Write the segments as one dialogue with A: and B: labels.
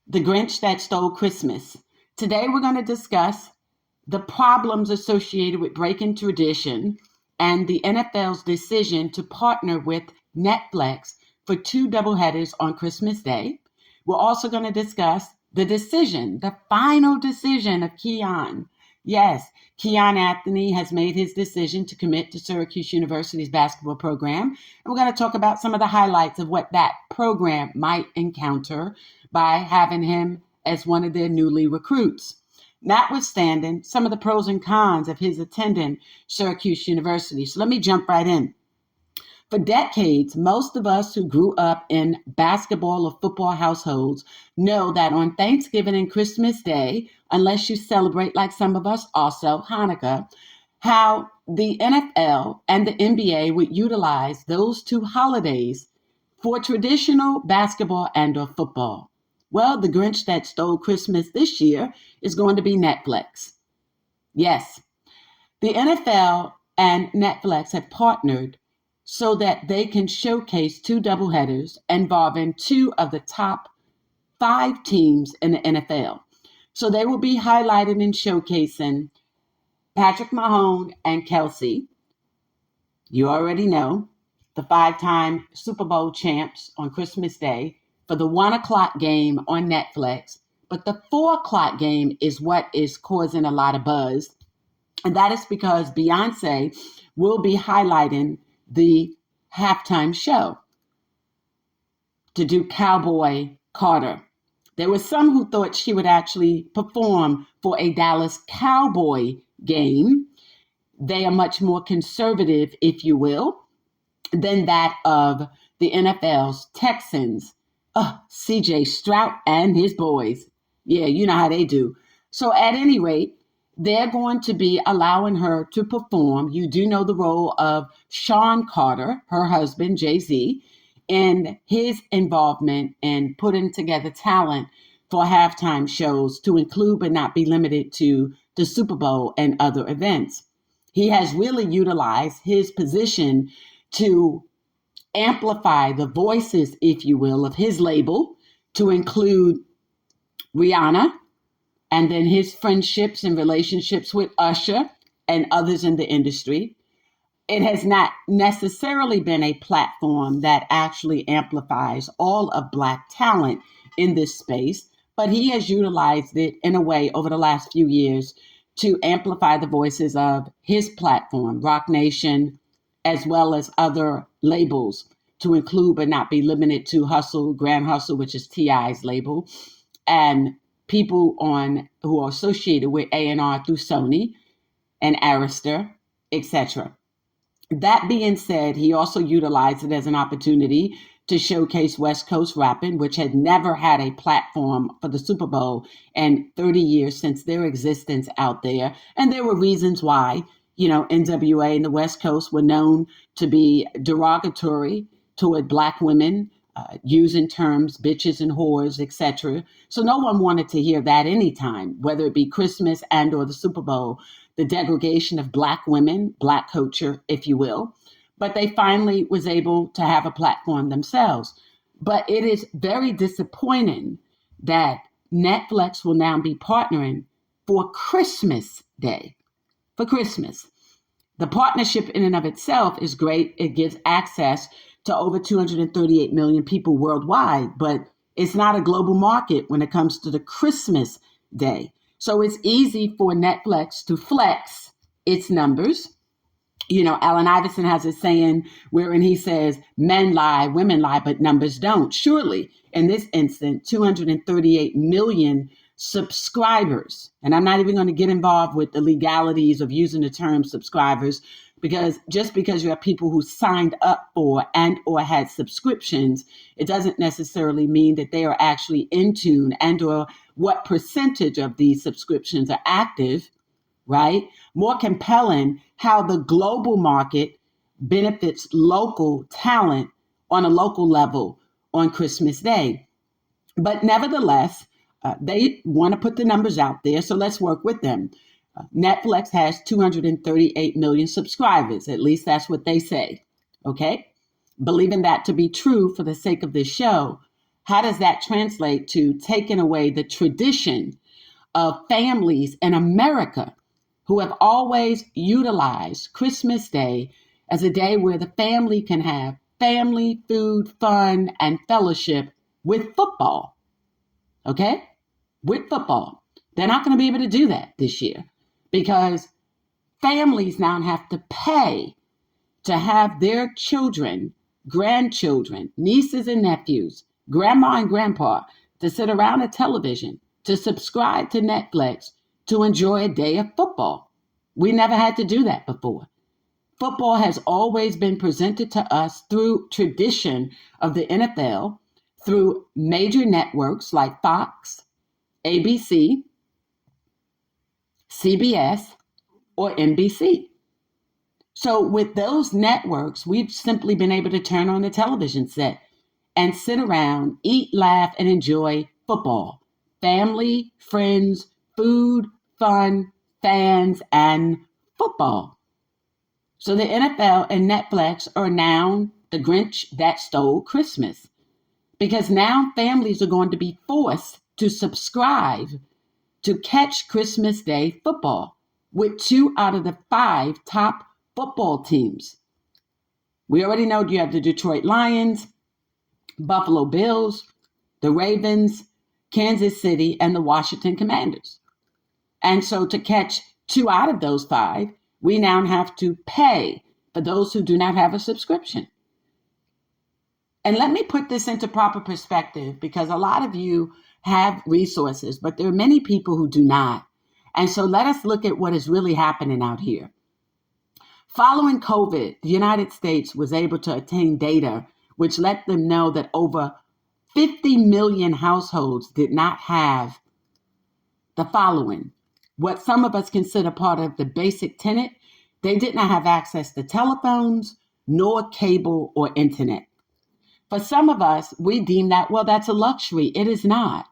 A: The Grinch That Stole Christmas. Today we're going to discuss the problems associated with breaking tradition and the NFL's decision to partner with Netflix for two doubleheaders on Christmas Day. We're also going to discuss the final decision of Kiyan. Yes, Kiyan Anthony has made his decision to commit to Syracuse University's basketball program. And we're going to talk about some of the highlights of what that program might encounter by having him as one of their newly recruits. Notwithstanding some of the pros and cons of his attending Syracuse University. So let me jump right in. For decades, most of us who grew up in basketball or football households know that on Thanksgiving and Christmas Day, unless you celebrate like some of us also Hanukkah, how the NFL and the NBA would utilize those two holidays for traditional basketball and or football. Well, the Grinch that stole Christmas this year is going to be Netflix. Yes, the NFL and Netflix have partnered so that they can showcase two doubleheaders involving two of the top 5 teams in the NFL. So they will be highlighted and showcasing Patrick Mahomes and Kelce. You already know, the 5-time Super Bowl champs on Christmas Day for the 1 o'clock game on Netflix. But the 4 o'clock game is what is causing a lot of buzz. And that is because Beyonce will be highlighting the halftime show to do Cowboy Carter. There were some who thought she would actually perform for a Dallas Cowboy game. They are much more conservative, if you will, than that of the NFL's Texans. CJ Stroud and his boys. Yeah, you know how they do. So at any rate, they're going to be allowing her to perform. You do know the role of Sean Carter, her husband, Jay-Z, and his involvement in putting together talent for halftime shows to include but not be limited to the Super Bowl and other events. He has really utilized his position to amplify the voices, if you will, of his label to include Rihanna, and then his friendships and relationships with Usher and others in the industry. It has not necessarily been a platform that actually amplifies all of Black talent in this space, but he has utilized it in a way over the last few years to amplify the voices of his platform, Rock Nation, as well as other labels to include but not be limited to Hustle, Grand Hustle, which is T.I.'s label, and people who are associated with A&R through Sony and Arista, etc. That being said, he also utilized it as an opportunity to showcase West Coast rapping, which had never had a platform for the Super Bowl in 30 years since their existence out there. And there were reasons why. NWA and the West Coast were known to be derogatory toward Black women, using terms bitches and whores, etc. So no one wanted to hear that anytime, whether it be Christmas and or the Super Bowl, the degradation of Black women, Black culture, if you will. But they finally was able to have a platform themselves. But it is very disappointing that Netflix will now be partnering for Christmas Day. For Christmas. The partnership in and of itself is great. It gives access to over 238 million people worldwide, but it's not a global market when it comes to the Christmas Day. So it's easy for Netflix to flex its numbers. Allen Iverson has a saying wherein he says, men lie, women lie, but numbers don't. Surely, in this instance, 238 million subscribers. And I'm not even going to get involved with the legalities of using the term subscribers, because just because you have people who signed up for and or had subscriptions, it doesn't necessarily mean that they are actually in tune and or what percentage of these subscriptions are active, right? More compelling how the global market benefits local talent on a local level on Christmas Day. But nevertheless, they want to put the numbers out there, so let's work with them. Netflix has 238 million subscribers. At least that's what they say. Okay? Believing that to be true for the sake of this show, How does that translate to taking away the tradition of families in America who have always utilized Christmas Day as a day where the family can have family, food, fun, and fellowship with football? Okay? With football. They're not going to be able to do that this year because families now have to pay to have their children, grandchildren, nieces and nephews, grandma and grandpa to sit around a television, to subscribe to Netflix, to enjoy a day of football. We never had to do that before. Football has always been presented to us through tradition of the NFL, through major networks like Fox, ABC, CBS, or NBC. So with those networks, we've simply been able to turn on the television set and sit around, eat, laugh, and enjoy football. Family, friends, food, fun, fans, and football. So the NFL and Netflix are now the Grinch that stole Christmas. Because now families are going to be forced to subscribe to catch Christmas Day football with 2 out of the 5 top football teams. We already know you have the Detroit Lions, Buffalo Bills, the Ravens, Kansas City, and the Washington Commanders. And so to catch 2 out of those 5, we now have to pay for those who do not have a subscription. And let me put this into proper perspective because a lot of you have resources, but there are many people who do not. And so let us look at what is really happening out here. Following COVID, the United States was able to obtain data which let them know that over 50 million households did not have the following. What some of us consider part of the basic tenet, they did not have access to telephones, nor cable or internet. For some of us, we deem that, well, that's a luxury. It is not.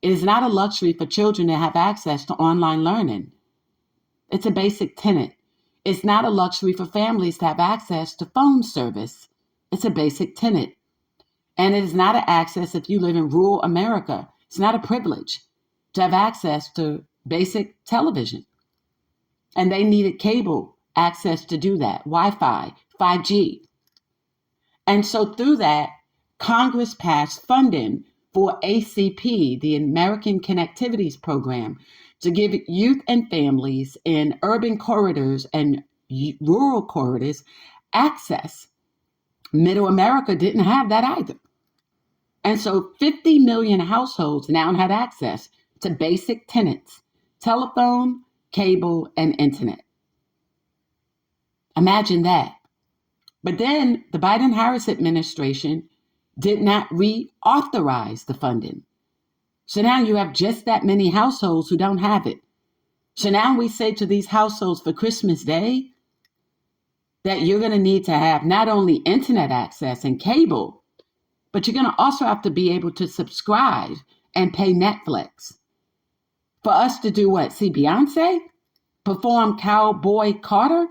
A: It is not a luxury for children to have access to online learning. It's a basic tenet. It's not a luxury for families to have access to phone service. It's a basic tenet. And it is not an access if you live in rural America. It's not a privilege to have access to basic television. And they needed cable access to do that, Wi-Fi, 5G. And so through that, Congress passed funding for ACP, the American Connectivities Program, to give youth and families in urban corridors and rural corridors access. Middle America didn't have that either. And so 50 million households now had access to basic tenets, telephone, cable, and internet. Imagine that. But then the Biden-Harris administration did not reauthorize the funding. So now you have just that many households who don't have it. So now we say to these households for Christmas Day that you're going to need to have not only internet access and cable, but you're going to also have to be able to subscribe and pay Netflix. For us to do what? See Beyonce perform Cowboy Carter?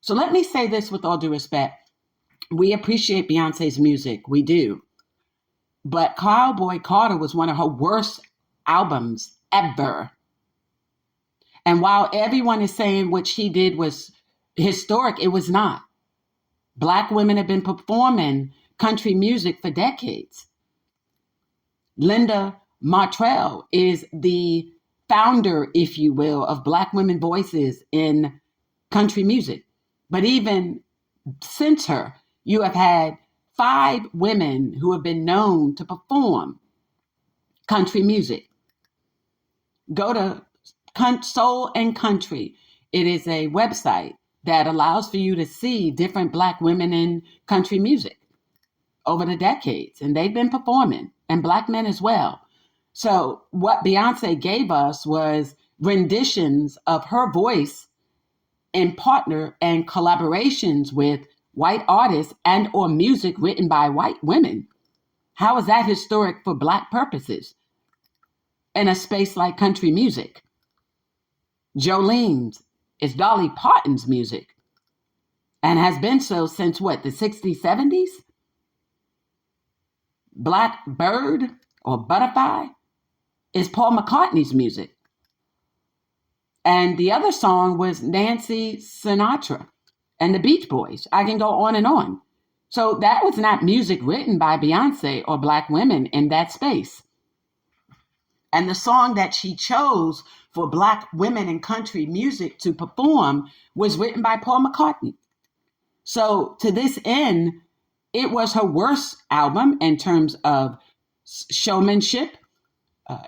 A: So let me say this with all due respect. We appreciate Beyonce's music. We do. But Cowboy Carter was one of her worst albums ever. And while everyone is saying what she did was historic, it was not. Black women have been performing country music for decades. Linda Martrell is the founder, if you will, of Black women voices in country music. But even since her, you have had 5 women who have been known to perform country music. Go to Soul and Country. It is a website that allows for you to see different Black women in country music over the decades. And they've been performing, and Black men as well. So what Beyonce gave us was renditions of her voice in partner and collaborations with white artists and or music written by white women. How is that historic for Black purposes in a space like country music? Jolene's is Dolly Parton's music and has been so since what, the 60s, 70s? Blackbird or Butterfly is Paul McCartney's music. And the other song was Nancy Sinatra and the Beach Boys. I can go on and on. So that was not music written by Beyonce or Black women in that space. And the song that she chose for Black women in country music to perform was written by Paul McCartney. So to this end, it was her worst album in terms of showmanship,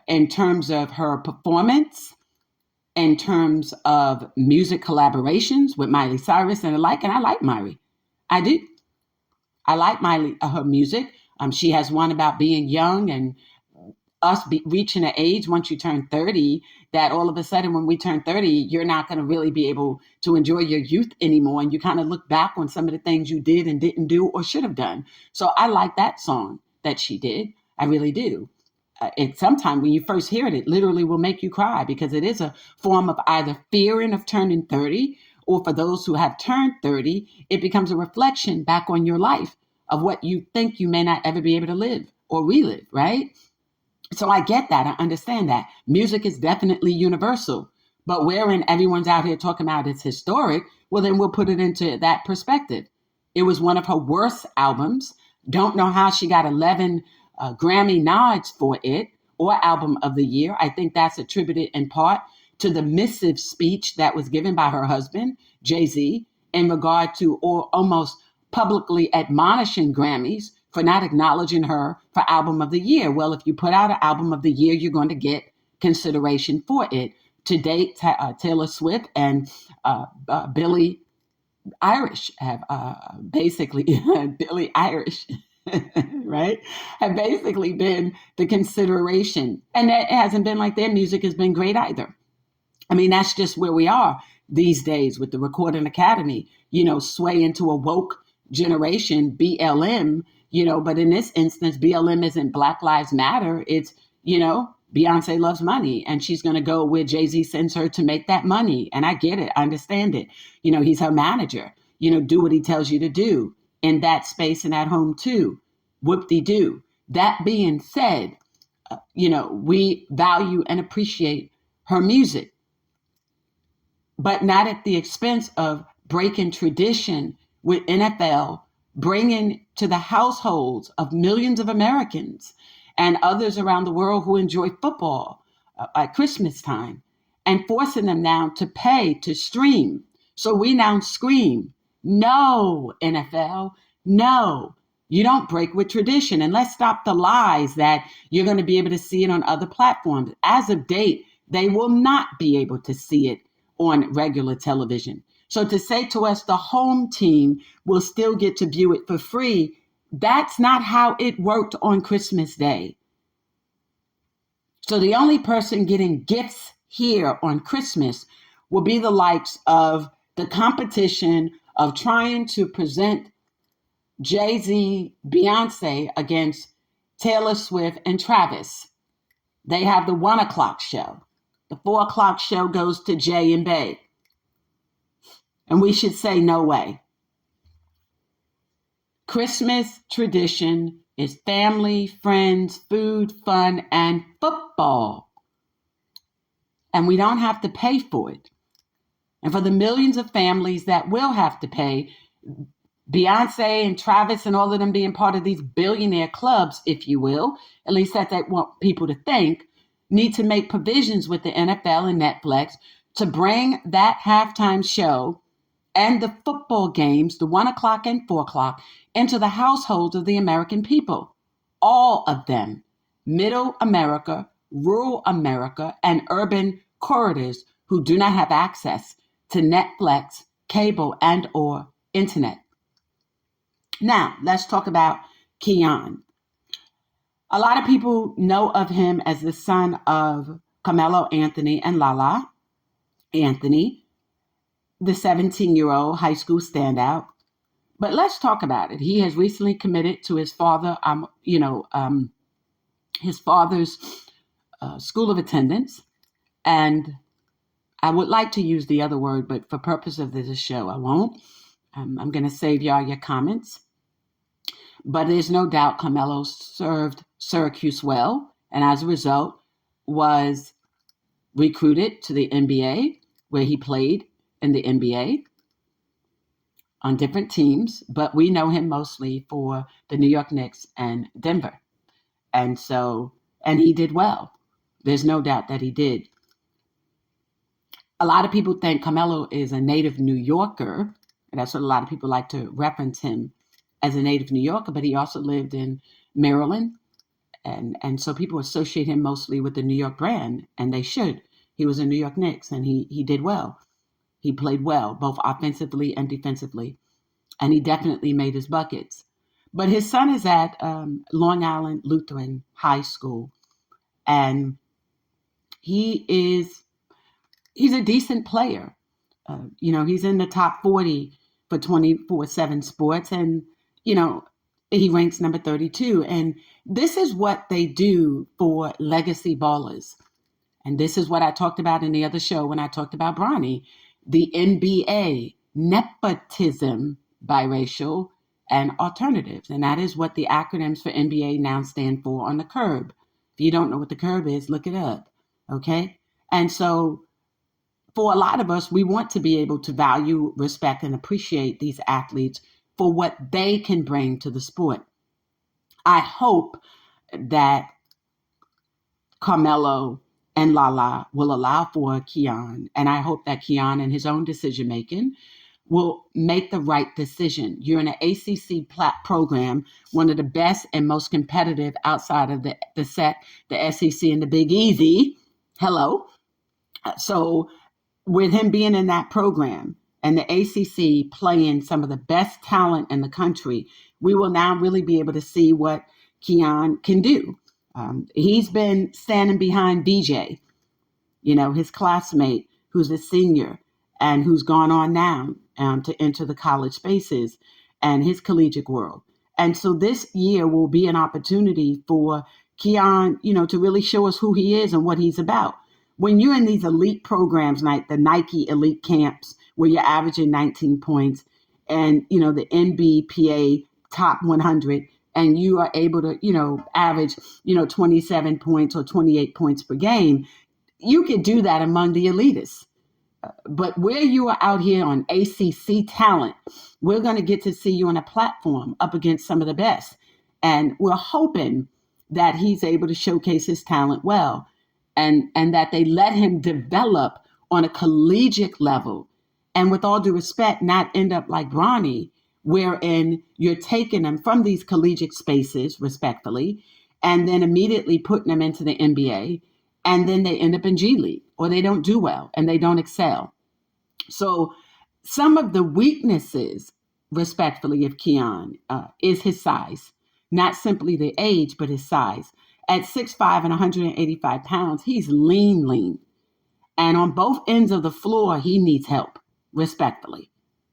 A: in terms of her performance, in terms of music collaborations with Miley Cyrus and the like. And I like Miley. I do. I like Miley, her music. She has one about being young and us reaching an age once you turn 30, that all of a sudden when we turn 30, you're not going to really be able to enjoy your youth anymore. And you kind of look back on some of the things you did and didn't do or should have done. So I like that song that she did. I really do. Sometimes when you first hear it, it literally will make you cry because it is a form of either fearing of turning 30, or for those who have turned 30, it becomes a reflection back on your life of what you think you may not ever be able to live or relive, right? So I get that. I understand that. Music is definitely universal, but wherein everyone's out here talking about it's historic, well, then we'll put it into that perspective. It was one of her worst albums. Don't know how she got 11 Grammy nods for it, or Album of the Year. I think that's attributed in part to the missive speech that was given by her husband, Jay-Z, in regard to almost publicly admonishing Grammys for not acknowledging her for Album of the Year. Well, if you put out an Album of the Year, you're going to get consideration for it. To date, Taylor Swift and Billie Eilish have basically, Billie Eilish, right, have basically been the consideration. And it hasn't been like their music has been great either. I mean, that's just where we are these days with the Recording Academy, sway into a woke generation, BLM, but in this instance, BLM isn't Black Lives Matter. It's, Beyonce loves money and she's going to go where Jay-Z sends her to make that money. And I get it. I understand it. He's her manager, do what he tells you to do in that space and at home too. Whoop-de-doo. That being said, we value and appreciate her music, but not at the expense of breaking tradition with NFL, bringing to the households of millions of Americans and others around the world who enjoy football at Christmas time, and forcing them now to pay to stream. So we now scream, no, NFL, no, you don't break with tradition. And let's stop the lies that you're going to be able to see it on other platforms. As of date, they will not be able to see it on regular television. So to say to us, the home team will still get to view it for free, that's not how it worked on Christmas Day. So the only person getting gifts here on Christmas will be the likes of the competition of trying to present Jay-Z, Beyonce against Taylor Swift and Travis. They have the 1 o'clock show. The 4 o'clock show goes to Jay and Bay. And we should say no way. Christmas tradition is family, friends, food, fun, and football. And we don't have to pay for it. And for the millions of families that will have to pay, Beyonce and Travis and all of them being part of these billionaire clubs, if you will, at least that they want people to think, need to make provisions with the NFL and Netflix to bring that halftime show and the football games, the 1 o'clock and 4 o'clock, into the households of the American people. All of them, middle America, rural America, and urban corridors who do not have access to Netflix, cable, and or internet. Now, let's talk about Kiyan. A lot of people know of him as the son of Carmelo Anthony and Lala Anthony, the 17-year-old high school standout. But let's talk about it. He has recently committed to his father, his father's school of attendance. And I would like to use the other word, but for purpose of this show, I won't. I'm going to save y'all your comments. But there's no doubt Carmelo served Syracuse well, and as a result, was recruited to the NBA, where he played in the NBA on different teams. But we know him mostly for the New York Knicks and Denver. And he did well. There's no doubt that he did. A lot of people think Carmelo is a native New Yorker. And that's what a lot of people like to reference him as a native New Yorker, but he also lived in Maryland. And so people associate him mostly with the New York brand, and they should. He was in New York Knicks, and he did well. He played well, both offensively and defensively, and he definitely made his buckets. But his son is at Long Island Lutheran High School, and he's a decent player. He's in the top 40 for 24/7 Sports, and he ranks number 32. And this is what they do for legacy ballers. And this is what I talked about in the other show when I talked about Bronny, the NBA, nepotism, biracial, and alternatives. And that is what the acronyms for NBA now stand for on the curb. If you don't know what the curb is, look it up. Okay? And so for a lot of us, we want to be able to value, respect, and appreciate these athletes for what they can bring to the sport. I hope that Carmelo and Lala will allow for Kiyan, and I hope that Kiyan, in his own decision-making, will make the right decision. You're in an ACC program, one of the best and most competitive outside of the SEC and the Big Easy. Hello. So with him being in that program and the ACC playing some of the best talent in the country, we will now really be able to see what Kiyan can do. He's been standing behind BJ, his classmate, who's a senior and who's gone on now to enter the college spaces and his collegiate world. And so this year will be an opportunity for Kiyan, to really show us who he is and what he's about. When you're in these elite programs like the Nike elite camps, where you're averaging 19 points and, the NBPA top 100, and you are able to, average, 27 points or 28 points per game, you could do that among the elitists. But where you are out here on ACC talent, we're going to get to see you on a platform up against some of the best. And we're hoping that he's able to showcase his talent well, and that they let him develop on a collegiate level. And with all due respect, not end up like Bronny, wherein you're taking them from these collegiate spaces, respectfully, and then immediately putting them into the NBA, and then they end up in G League, or they don't do well, and they don't excel. So some of the weaknesses, respectfully, of Kiyan is his size, not simply the age, but his size. At 6'5" and 185 pounds, he's lean. And on both ends of the floor, he needs help, respectfully.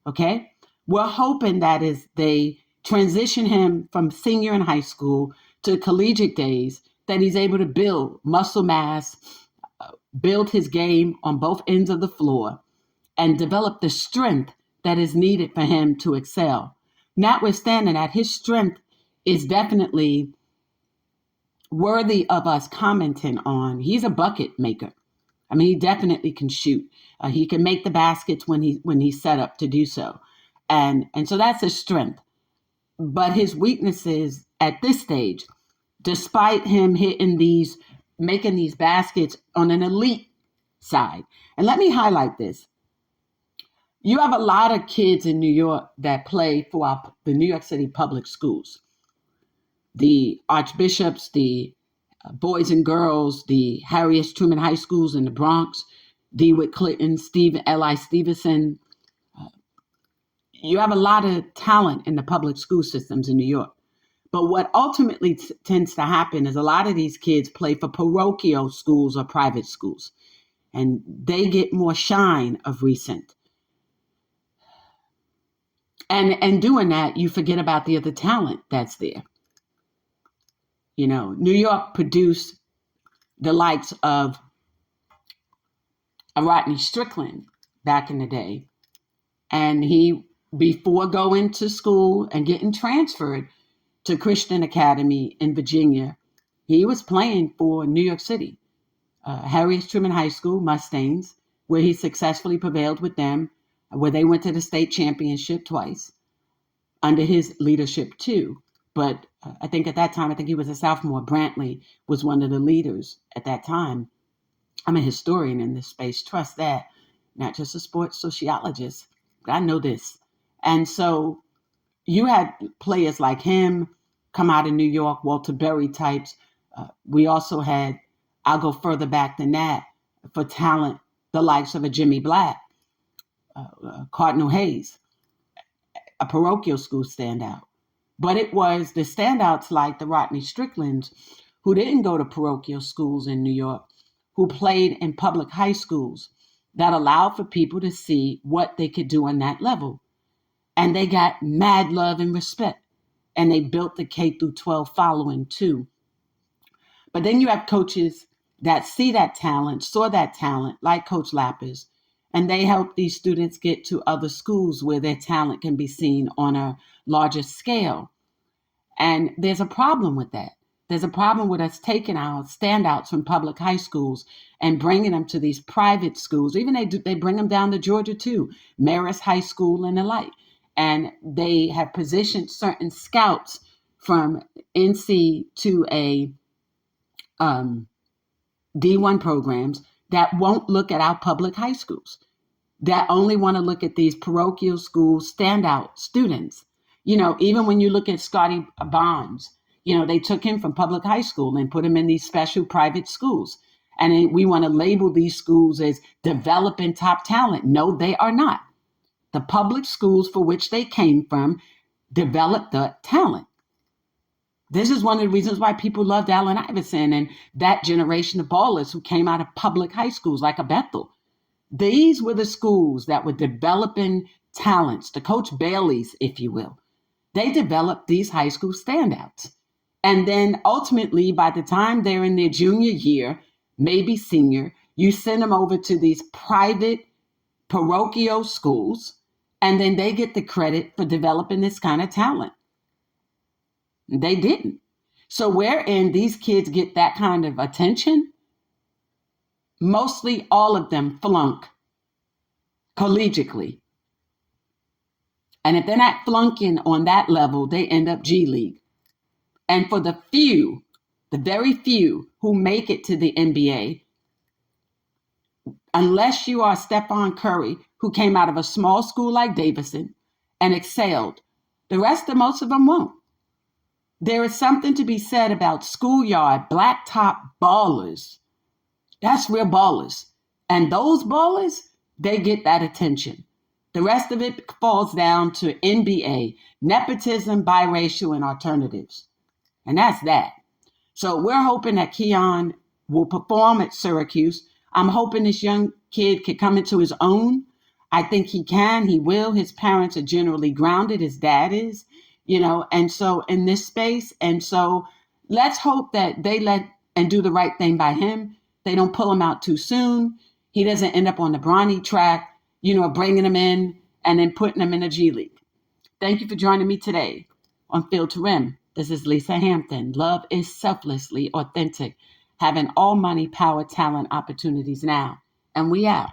A: Okay? We're hoping that as they transition him from senior in high school to collegiate days, that he's able to build muscle mass, build his game on both ends of the floor, and develop the strength that is needed for him to excel. Notwithstanding that, his strength is definitely worthy of us commenting on. He's a bucket maker. I mean, he definitely can shoot. He can make the baskets when he's set up to do so. And so that's his strength. But his weaknesses at this stage, despite him making these baskets on an elite side. And let me highlight this. You have a lot of kids in New York that play for the New York City public schools. The Archbishops, the Boys and Girls, the Harry S. Truman High Schools in the Bronx, DeWitt Clinton, L.I. Stevenson. You have a lot of talent in the public school systems in New York. But what ultimately tends to happen is a lot of these kids play for parochial schools or private schools, and they get more shine of recent. And doing that, you forget about the other talent that's there. New York produced the likes of a Rodney Strickland back in the day. And he, before going to school and getting transferred to Christian Academy in Virginia. He was playing for New York City, Harry Truman High School, Mustangs, where he successfully prevailed with them, where they went to the state championship twice under his leadership too. But I think at that time, I think he was a sophomore. Brantley was one of the leaders at that time. I'm a historian in this space. Trust that. Not just a sports sociologist. But I know this. And so you had players like him come out of New York, Walter Berry types. We also had, I'll go further back than that, for talent, the likes of a Jimmy Black, Cardinal Hayes, a parochial school standout. But it was the standouts like the Rodney Stricklands, who didn't go to parochial schools in New York, who played in public high schools that allowed for people to see what they could do on that level. And they got mad love and respect. And they built the K through 12 following too. But then you have coaches that see that talent, saw that talent, like Coach Lappers, and they help these students get to other schools where their talent can be seen on a larger scale. And there's a problem with that. There's a problem with us taking our standouts from public high schools and bringing them to these private schools. Even they bring them down to Georgia too, Marist High School and the like. And they have positioned certain scouts from NC to a D1 programs that won't look at our public high schools, that only want to look at these parochial school standout students. Even when you look at Scotty Barnes, they took him from public high school and put him in these special private schools. And we want to label these schools as developing top talent. No, they are not. The public schools for which they came from developed the talent. This is one of the reasons why people loved Allen Iverson and that generation of ballers who came out of public high schools like a Bethel. These were the schools that were developing talents, the Coach Baileys, if you will. They developed these high school standouts. And then ultimately, by the time they're in their junior year, maybe senior, you send them over to these private parochial schools, and then they get the credit for developing this kind of talent. They didn't. So wherein these kids get that kind of attention, mostly all of them flunk collegiately. And if they're not flunking on that level, they end up G League. And for the few, the very few who make it to the NBA, unless you are Stephon Curry, who came out of a small school like Davidson and excelled, the rest of most of them won't. There is something to be said about schoolyard blacktop ballers. That's real ballers. And those ballers, they get that attention. The rest of it falls down to NBA, nepotism, biracial, and alternatives. And that's that. So we're hoping that Kiyan will perform at Syracuse. I'm hoping this young kid can come into his own. I think he can, he will. His parents are generally grounded. His dad is. And so in this space, and so let's hope that they let and do the right thing by him. They don't pull him out too soon. He doesn't end up on the Bronny track, bringing him in and then putting him in a G League. Thank you for joining me today on Field to Rim. This is Lisa Hampton. Love is selflessly authentic, having all money, power, talent, opportunities now. And we out.